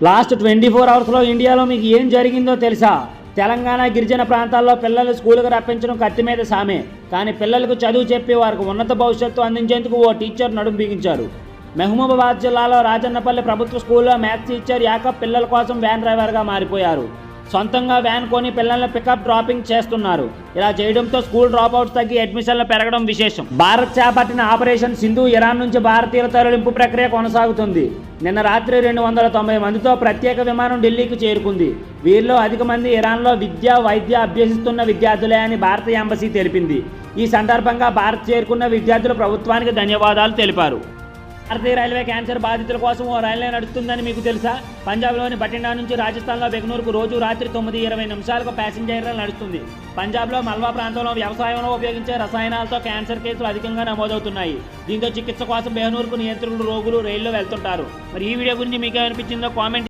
Last 24 అవర్స్లో ఇండియాలో మీకు ఏం జరిగిందో తెలుసా? తెలంగాణ గిరిజన ప్రాంతాల్లో పిల్లలు స్కూలుకు రప్పించడం కత్తి మీద సామే. కానీ పిల్లలకు చదువు చెప్పి వారికి ఉన్నత భవిష్యత్తు అందించేందుకు ఓ టీచర్ నడుం బిగించారు. మహబూబాబాద్ జిల్లాలో రాజన్నపల్లి ప్రభుత్వ స్కూల్లో మ్యాథ్స్ టీచర్ యాకబ్ పిల్లల కోసం వ్యాన్ డ్రైవర్గా మారిపోయారు. సొంతంగా వ్యాన్ కొని పిల్లల్ని పికప్ డ్రాపింగ్ చేస్తున్నారు. ఇలా చేయడంతో స్కూల్ డ్రాప్అవుట్స్ తగ్గి అడ్మిషన్లు పెరగడం విశేషం. భారత్ చేపట్టిన ఆపరేషన్ సింధు ఇరాన్ నుంచి భారతీయుల తరలింపు ప్రక్రియ కొనసాగుతుంది. నిన్న రాత్రి 290 మందితో ప్రత్యేక విమానం ఢిల్లీకి చేరుకుంది. వీరిలో అధిక మంది ఇరాన్లో విద్య వైద్య అభ్యసిస్తున్న విద్యార్థులే అని భారత ఎంబసీ తెలిపింది. ఈ సందర్భంగా భారత్ చేరుకున్న విద్యార్థులు ప్రభుత్వానికి ధన్యవాదాలు తెలిపారు. భారతీయ రైల్వే క్యాన్సర్ బాధితుల కోసం ఓ రైల్వే నడుస్తుందని మీకు తెలుసా? పంజాబ్లోని బఠిండా నుంచి రాజస్థాన్లో బెంగళూరుకు రోజు రాత్రి 9:20 నిమిషాలకు ప్యాసింజర్ రైలు నడుస్తుంది. పంజాబ్లో మల్వా ప్రాంతంలో వ్యవసాయంలో ఉపయోగించే రసాయనాలతో క్యాన్సర్ కేసులు అధికంగా నమోదవుతున్నాయి. దీంతో చికిత్స కోసం బెంగళూరుకు నియంత్రణలు రోగులు రైల్లో వెళ్తుంటారు. మరి ఈ వీడియో గురించి మీకు ఏమనిపించిందో కామెంట్